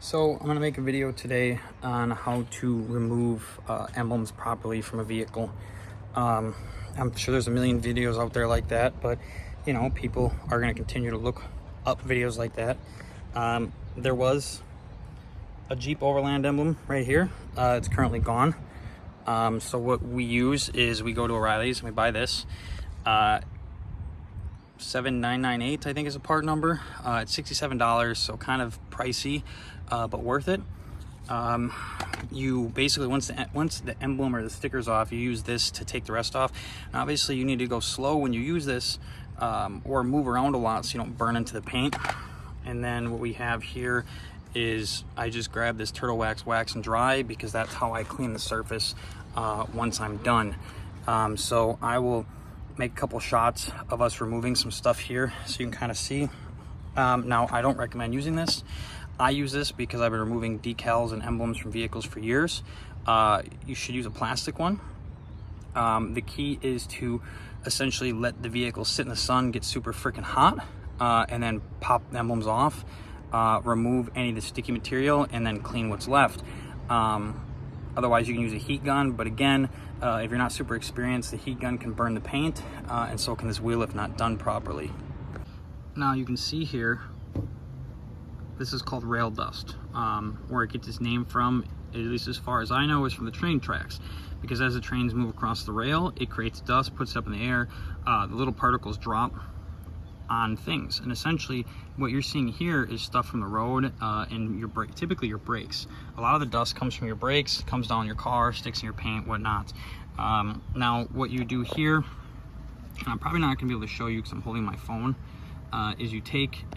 So I'm going to make a video today on how to remove emblems properly from a vehicle. I'm sure there's a million videos out there like that, but you know, people are going to continue to look up videos like that. There was a Jeep Overland emblem right here. It's currently gone. So what we use is we go to O'Reilly's and we buy this. 7998 I think is a part number. It's $67, so kind of pricey, but worth it. You basically, once the emblem or the sticker's off, you use this to take the rest off. Now obviously you need to go slow when you use this, or move around a lot so you don't burn into the paint. And then what we have here is I just grab this turtle wax and dry, because that's how I clean the surface once I'm done. So I will make a couple shots of us removing some stuff here so you can kind of see. Now I don't recommend using this. I use this because I've been removing decals and emblems from vehicles for years. You should use a plastic one. The key is to essentially let the vehicle sit in the sun, get super freaking hot, and then pop the emblems off, remove any of the sticky material, and then clean what's left. Otherwise you can use a heat gun, but again, if you're not super experienced, the heat gun can burn the paint, and so can this wheel if not done properly. Now you can see here, this is called rail dust. Where it gets its name from, at least as far as I know, is from the train tracks. Because as the trains move across the rail, it creates dust, puts it up in the air, the little particles drop on things. And essentially what you're seeing here is stuff from the road and your brake, typically your brakes. A lot of the dust comes from your brakes, comes down your car, sticks in your paint, whatnot. Now what you do here, and I'm probably not gonna be able to show you because I'm holding my phone, is you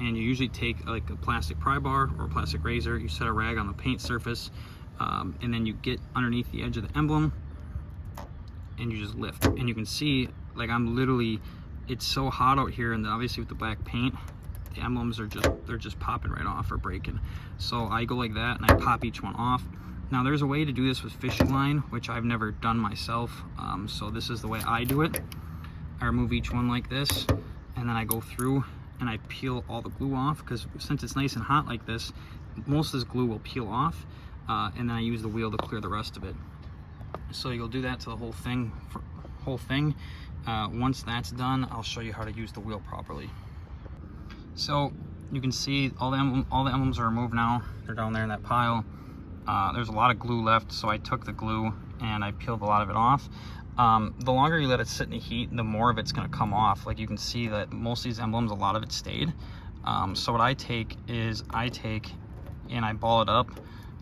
usually take like a plastic pry bar or a plastic razor, you set a rag on the paint surface, and then you get underneath the edge of the emblem and you just lift. And you can see, like, I'm literally, it's so hot out here, and obviously with the black paint, the emblems are just popping right off or breaking. So I go like that and I pop each one off. Now there's a way to do this with fishing line, which I've never done myself. So this is the way I do it. I remove each one like this, and then I go through and I peel all the glue off, because since it's nice and hot like this, most of this glue will peel off, and then I use the wheel to clear the rest of it. So you'll do that to the whole thing. Once that's done, I'll show you how to use the wheel properly. So you can see all the emblems are removed now. They're down there in that pile. There's a lot of glue left, so I took the glue and I peeled a lot of it off. The longer you let it sit in the heat, the more of it's going to come off. Like you can see that most of these emblems, a lot of it stayed. So what I take and I ball it up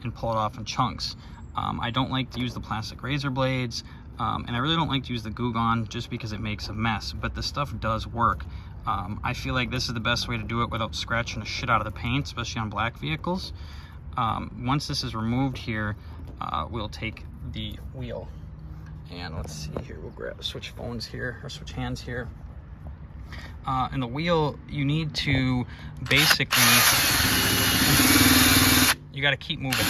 and pull it off in chunks. I don't like to use the plastic razor blades, and I really don't like to use the Goo Gone just because it makes a mess, but the stuff does work. I feel like this is the best way to do it without scratching the shit out of the paint, especially on black vehicles. Once this is removed here, we'll take the wheel. And let's see here, we'll switch phones here, or switch hands here. And the wheel, you need to basically, you got to keep moving.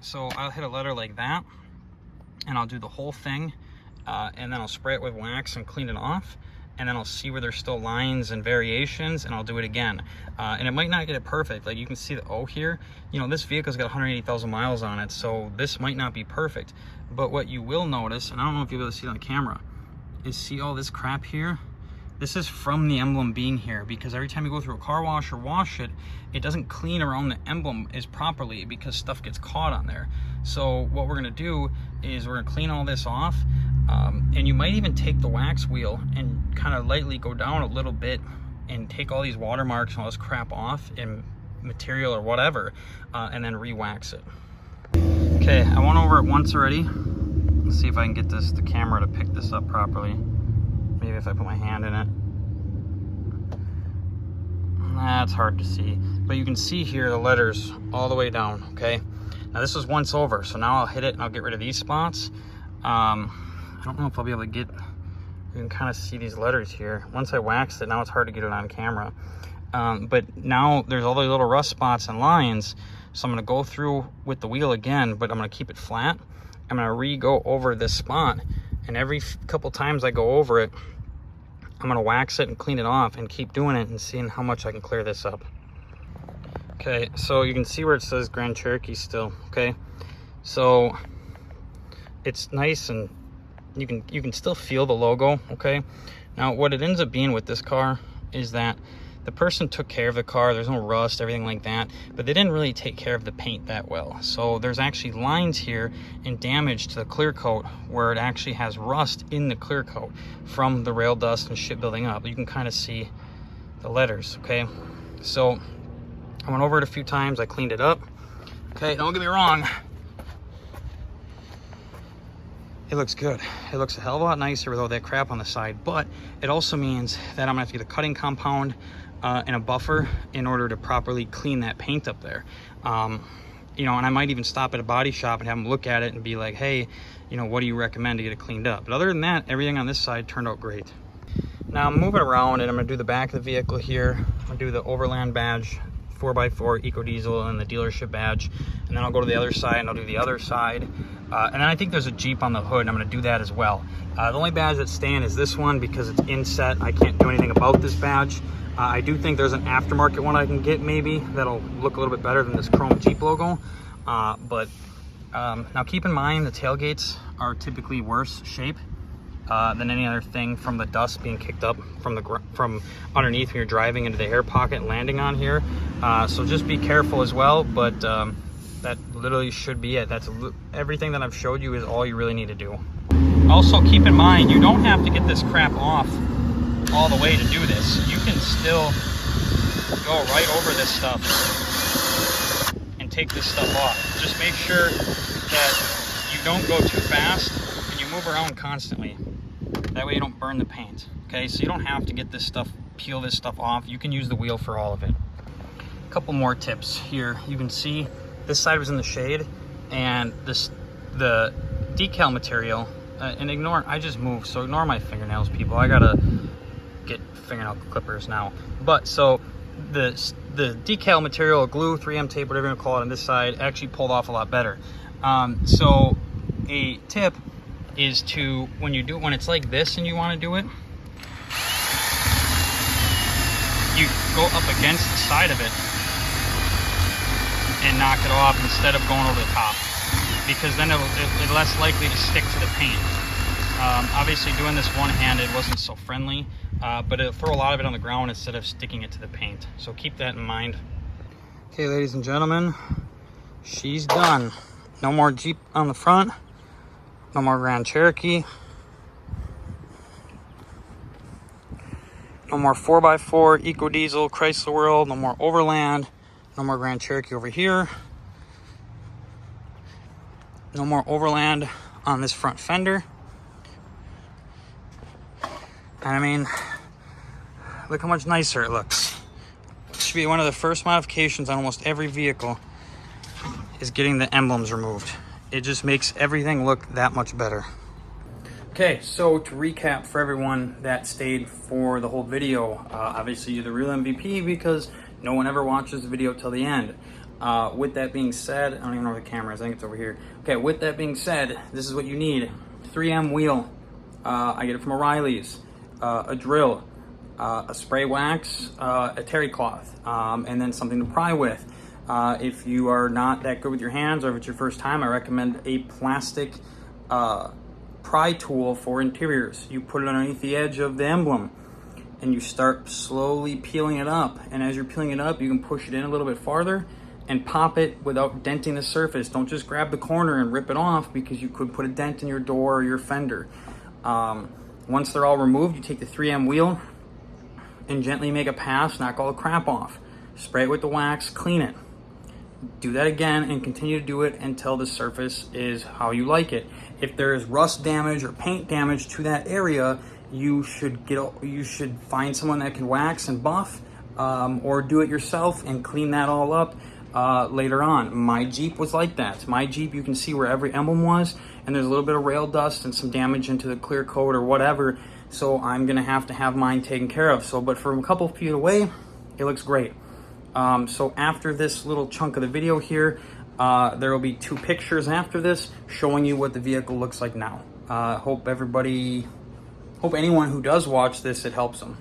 So I'll hit a letter like that, and I'll do the whole thing, and then I'll spray it with wax and clean it off. And then I'll see where there's still lines and variations, and I'll do it again. And it might not get it perfect. Like you can see the O here, you know, this vehicle's got 180,000 miles on it, so this might not be perfect. But what you will notice, and I don't know if you'll be able to see it on the camera, is see all this crap here? This is from the emblem being here, because every time you go through a car wash or wash it, it doesn't clean around the emblem as properly because stuff gets caught on there. So what we're gonna do is we're gonna clean all this off, and you might even take the wax wheel and kind of lightly go down a little bit and take all these watermarks and all this crap off in material or whatever, and then re-wax it. Okay, I went over it once already. Let's see if I can get the camera to pick this up properly. Maybe if I put my hand in it. That's hard to see, but you can see here the letters all the way down, okay? Now this was once over, so now I'll hit it and I'll get rid of these spots. I don't know if I'll be able to you can kind of see these letters here. Once I waxed it, now it's hard to get it on camera. But now there's all the little rust spots and lines, so I'm gonna go through with the wheel again, but I'm gonna keep it flat. I'm gonna re-go over this spot, and every couple times I go over it, I'm gonna wax it and clean it off and keep doing it and seeing how much I can clear this up. Okay, so you can see where it says Grand Cherokee still, okay? So it's nice, and you can still feel the logo, okay? Now what it ends up being with this car is that the person took care of the car. There's no rust, everything like that, but they didn't really take care of the paint that well. So there's actually lines here and damage to the clear coat where it actually has rust in the clear coat from the rail dust and shit building up. You can kind of see the letters, okay? So I went over it a few times, I cleaned it up. Okay, don't get me wrong, it looks good. It looks a hell of a lot nicer with all that crap on the side, but it also means that I'm gonna have to get a cutting compound and a buffer in order to properly clean that paint up there. You know, and I might even stop at a body shop and have them look at it and be like, hey, you know, what do you recommend to get it cleaned up? But other than that, everything on this side turned out great. Now I'm moving around and I'm gonna do the back of the vehicle here. I'm gonna do the overland badge, 4x4 Ecodiesel, and the dealership badge, and then I'll go to the other side and I'll do the other side, and then I think there's a Jeep on the hood and I'm going to do that as well. The only badge that's staying is this one because it's inset. I can't do anything about this badge. I do think there's an aftermarket one I can get maybe that'll look a little bit better than this chrome Jeep logo, but now keep in mind the tailgates are typically worse shape than any other thing from the dust being kicked up from underneath when you're driving into the air pocket and landing on here. So just be careful as well, but that literally should be it. That's everything that I've showed you is all you really need to do. Also keep in mind, you don't have to get this crap off all the way to do this. You can still go right over this stuff and take this stuff off. Just make sure that you don't go too fast and you move around constantly. That way you don't burn the paint, okay? So you don't have to get this stuff, peel this stuff off. You can use the wheel for all of it. A couple more tips here. You can see this side was in the shade, and the decal material, and ignore, I just moved, so ignore my fingernails, people. I gotta get fingernail clippers now. But so the decal material, glue, 3M tape, whatever you want to call it, on this side actually pulled off a lot better. So a tip is to, when it's like this and you want to do it, you go up against the side of it and knock it off instead of going over the top, because then it's less likely to stick to the paint. Obviously doing this one-handed wasn't so friendly, but it'll throw a lot of it on the ground instead of sticking it to the paint. So keep that in mind. Okay, ladies and gentlemen, she's done. No more Jeep on the front. No more Grand Cherokee. No more 4x4 Ecodiesel Chrysler World. No more Overland. No more Grand Cherokee over here. No more Overland on this front fender. And I mean, look how much nicer it looks. It should be one of the first modifications on almost every vehicle is getting the emblems removed. It just makes everything look that much better. Okay, so to recap for everyone that stayed for the whole video, obviously you're the real MVP because no one ever watches the video till the end. With that being said, I don't even know where the camera is, I think it's over here. Okay, with that being said, this is what you need. 3M wheel, I get it from O'Reilly's, a drill, a spray wax, a terry cloth, and then something to pry with. If you are not that good with your hands, or if it's your first time, I recommend a plastic pry tool for interiors. You put it underneath the edge of the emblem and you start slowly peeling it up, and as you're peeling it up you can push it in a little bit farther and pop it without denting the surface. Don't just grab the corner and rip it off, because you could put a dent in your door or your fender. Once they're all removed, you take the 3M wheel and gently make a pass, knock all the crap off, spray it with the wax, clean it. Do that again and continue to do it until the surface is how you like it. If there is rust damage or paint damage to that area, you should find someone that can wax and buff, or do it yourself and clean that all up later on. My Jeep was like that. My Jeep, you can see where every emblem was, and there's a little bit of rail dust and some damage into the clear coat or whatever, so I'm gonna have to have mine taken care of. But from a couple feet away, it looks great. So after this little chunk of the video here, There will be 2 pictures after this showing you what the vehicle looks like now. Hope anyone who does watch this, it helps them.